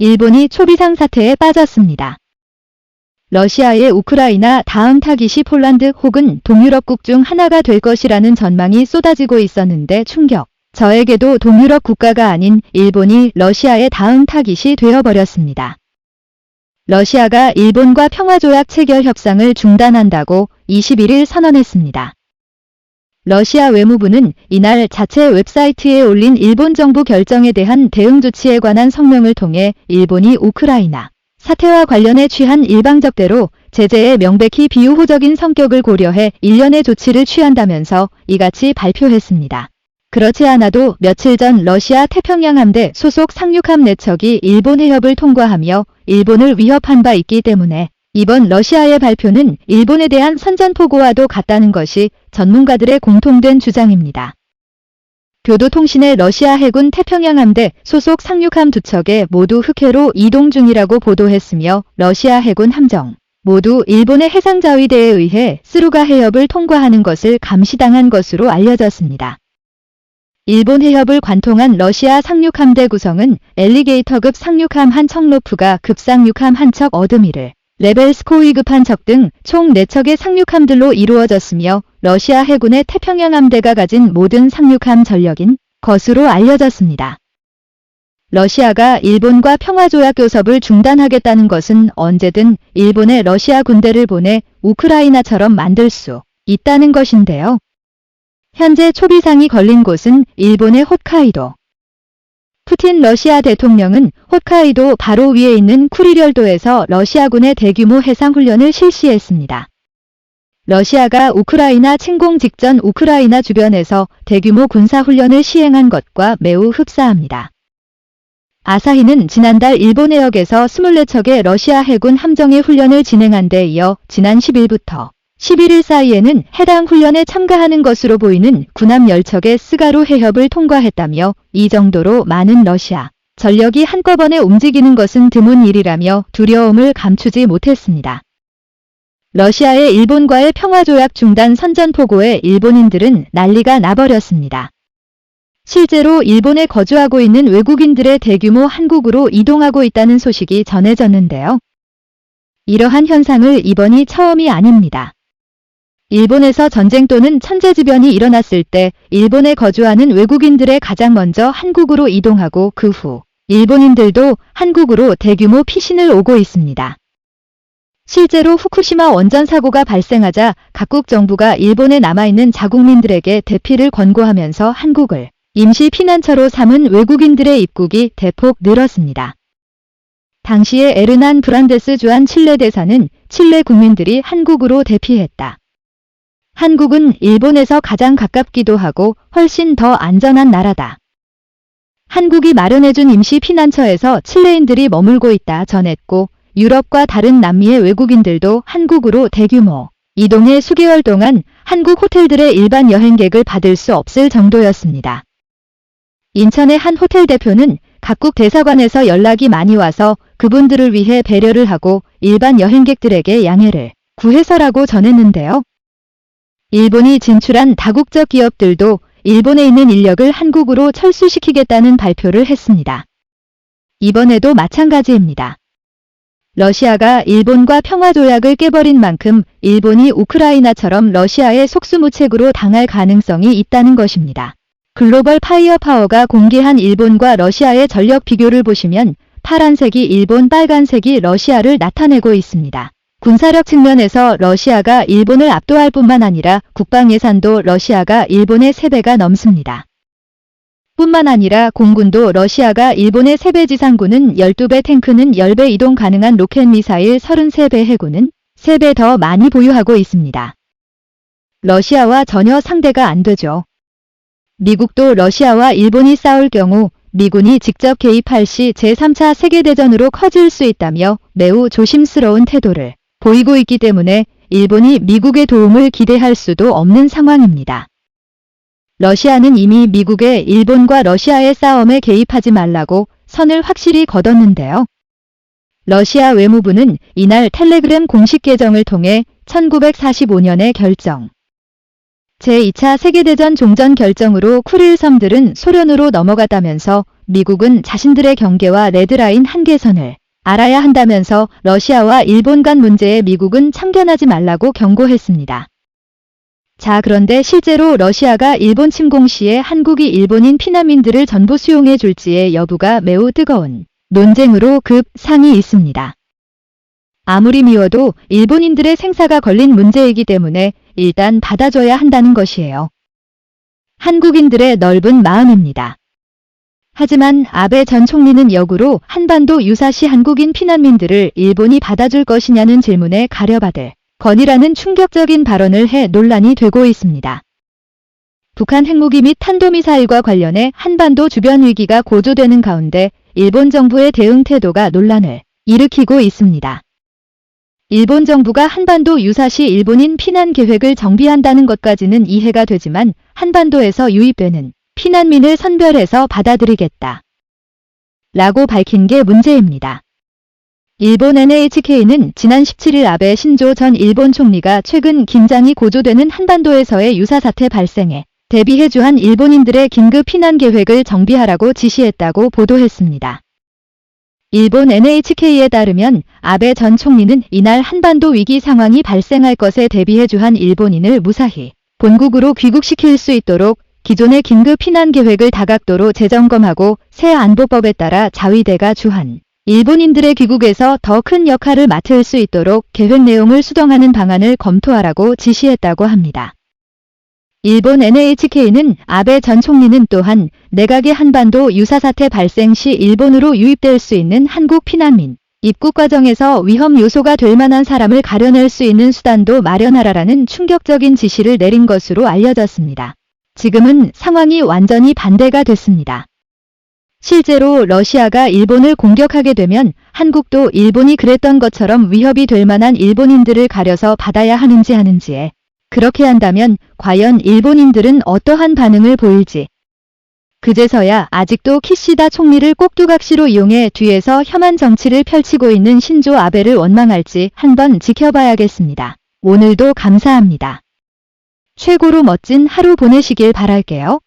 일본이 초비상 사태에 빠졌습니다. 러시아의 우크라이나 다음 타깃이 폴란드 혹은 동유럽국 중 하나가 될 것이라는 전망이 쏟아지고 있었는데 충격. 저에게도 동유럽 국가가 아닌 일본이 러시아의 다음 타깃이 되어버렸습니다. 러시아가 일본과 평화조약 체결 협상을 중단한다고 21일 선언했습니다. 러시아 외무부는 이날 자체 웹사이트에 올린 일본 정부 결정에 대한 대응 조치에 관한 성명을 통해 일본이 우크라이나 사태와 관련해 취한 일방적대로 제재에 명백히 비우호적인 성격을 고려해 일련의 조치를 취한다면서 이같이 발표했습니다. 그렇지 않아도 며칠 전 러시아 태평양 함대 소속 상륙함 4척이 일본 해협을 통과하며 일본을 위협한 바 있기 때문에 이번 러시아의 발표는 일본에 대한 선전포고와도 같다는 것이 전문가들의 공통된 주장입니다. 교도통신의 러시아 해군 태평양 함대 소속 상륙함 2척에 모두 흑해로 이동 중이라고 보도했으며 러시아 해군 함정 모두 일본의 해상자위대에 의해 스루가 해협을 통과하는 것을 감시당한 것으로 알려졌습니다. 일본 해협을 관통한 러시아 상륙함대 구성은 엘리게이터급 상륙함 한 척 로프가 급상륙함 한 척 어드미를 레벨스코이급 한 척 등 총 4척의 상륙함들로 이루어졌으며 러시아 해군의 태평양 함대가 가진 모든 상륙함 전력인 것으로 알려졌습니다. 러시아가 일본과 평화조약 교섭을 중단하겠다는 것은 언제든 일본에 러시아 군대를 보내 우크라이나처럼 만들 수 있다는 것인데요. 현재 초비상이 걸린 곳은 일본의 홋카이도. 푸틴 러시아 대통령은 홋카이도 바로 위에 있는 쿠리열도에서 러시아군의 대규모 해상훈련을 실시했습니다. 러시아가 우크라이나 침공 직전 우크라이나 주변에서 대규모 군사훈련을 시행한 것과 매우 흡사합니다. 아사히는 지난달 일본 해역에서 24척의 러시아 해군 함정의 훈련을 진행한 데 이어 지난 10일부터 11일 사이에는 해당 훈련에 참가하는 것으로 보이는 군함 10척의 스가루 해협을 통과했다며 이 정도로 많은 러시아 전력이 한꺼번에 움직이는 것은 드문 일이라며 두려움을 감추지 못했습니다. 러시아의 일본과의 평화조약 중단 선전포고에 일본인들은 난리가 나버렸습니다. 실제로 일본에 거주하고 있는 외국인들의 대규모 한국으로 이동하고 있다는 소식이 전해졌는데요. 이러한 현상을 이번이 처음이 아닙니다. 일본에서 전쟁 또는 천재지변이 일어났을 때 일본에 거주하는 외국인들의 가장 먼저 한국으로 이동하고 그 후 일본인들도 한국으로 대규모 피신을 오고 있습니다. 실제로 후쿠시마 원전 사고가 발생하자 각국 정부가 일본에 남아있는 자국민들에게 대피를 권고하면서 한국을 임시 피난처로 삼은 외국인들의 입국이 대폭 늘었습니다. 당시에 에르난 브란데스 주한 칠레 대사는 칠레 국민들이 한국으로 대피했다. 한국은 일본에서 가장 가깝기도 하고 훨씬 더 안전한 나라다. 한국이 마련해준 임시 피난처에서 칠레인들이 머물고 있다 전했고 유럽과 다른 남미의 외국인들도 한국으로 대규모 이동해 수개월 동안 한국 호텔들의 일반 여행객을 받을 수 없을 정도였습니다. 인천의 한 호텔 대표는 각국 대사관에서 연락이 많이 와서 그분들을 위해 배려를 하고 일반 여행객들에게 양해를 구해서라고 전했는데요. 일본이 진출한 다국적 기업들도 일본에 있는 인력을 한국으로 철수시키겠다는 발표를 했습니다. 이번에도 마찬가지입니다. 러시아가 일본과 평화조약을 깨버린 만큼 일본이 우크라이나처럼 러시아의 속수무책으로 당할 가능성이 있다는 것입니다. 글로벌 파이어파워가 공개한 일본과 러시아의 전력 비교를 보시면 파란색이 일본, 빨간색이 러시아를 나타내고 있습니다. 군사력 측면에서 러시아가 일본을 압도할 뿐만 아니라 국방 예산도 러시아가 일본의 3배가 넘습니다. 뿐만 아니라 공군도 러시아가 일본의 3배, 지상군은 12배, 탱크는 10배, 이동 가능한 로켓 미사일 33배, 해군은 3배 더 많이 보유하고 있습니다. 러시아와 전혀 상대가 안 되죠. 미국도 러시아와 일본이 싸울 경우 미군이 직접 개입할 시 제3차 세계대전으로 커질 수 있다며 매우 조심스러운 태도를 보이고 있기 때문에 일본이 미국의 도움을 기대할 수도 없는 상황입니다. 러시아는 이미 미국에 일본과 러시아의 싸움에 개입하지 말라고 선을 확실히 거뒀는데요. 러시아 외무부는 이날 텔레그램 공식 계정을 통해 1945년의 결정, 제2차 세계대전 종전 결정으로 쿠릴 섬들은 소련으로 넘어갔다면서 미국은 자신들의 경계와 레드라인 한계선을 알아야 한다면서 러시아와 일본 간 문제에 미국은 참견하지 말라고 경고했습니다. 자, 그런데 실제로 러시아가 일본 침공 시에 한국이 일본인 피난민들을 전부 수용해 줄지의 여부가 매우 뜨거운 논쟁으로 급상이 있습니다. 아무리 미워도 일본인들의 생사가 걸린 문제이기 때문에 일단 받아줘야 한다는 것이에요. 한국인들의 넓은 마음입니다. 하지만 아베 전 총리는 역으로 한반도 유사시 한국인 피난민들을 일본이 받아줄 것이냐는 질문에 가려받을 건이라는 충격적인 발언을 해 논란이 되고 있습니다. 북한 핵무기 및 탄도미사일과 관련해 한반도 주변 위기가 고조되는 가운데 일본 정부의 대응 태도가 논란을 일으키고 있습니다. 일본 정부가 한반도 유사시 일본인 피난 계획을 정비한다는 것까지는 이해가 되지만 한반도에서 유입되는 피난민을 선별해서 받아들이겠다 라고 밝힌 게 문제입니다. 일본 NHK는 지난 17일 아베 신조 전 일본 총리가 최근 긴장이 고조되는 한반도에서의 유사사태 발생에 대비해 주한 일본인들의 긴급 피난 계획을 정비하라고 지시했다고 보도했습니다. 일본 NHK에 따르면 아베 전 총리는 이날 한반도 위기 상황이 발생할 것에 대비해 주한 일본인을 무사히 본국으로 귀국시킬 수 있도록 기존의 긴급 피난 계획을 다각도로 재점검하고 새 안보법에 따라 자위대가 주한 일본인들의 귀국에서 더 큰 역할을 맡을 수 있도록 계획 내용을 수정하는 방안을 검토하라고 지시했다고 합니다. 일본 NHK는 아베 전 총리는 또한 내각의 한반도 유사사태 발생 시 일본으로 유입될 수 있는 한국 피난민 입국 과정에서 위험 요소가 될 만한 사람을 가려낼 수 있는 수단도 마련하라라는 충격적인 지시를 내린 것으로 알려졌습니다. 지금은 상황이 완전히 반대가 됐습니다. 실제로 러시아가 일본을 공격하게 되면 한국도 일본이 그랬던 것처럼 위협이 될 만한 일본인들을 가려서 받아야 하는지에 그렇게 한다면 과연 일본인들은 어떠한 반응을 보일지. 그제서야 아직도 키시다 총리를 꼭두각시로 이용해 뒤에서 혐한 정치를 펼치고 있는 신조 아베를 원망할지 한번 지켜봐야겠습니다. 오늘도 감사합니다. 최고로 멋진 하루 보내시길 바랄게요.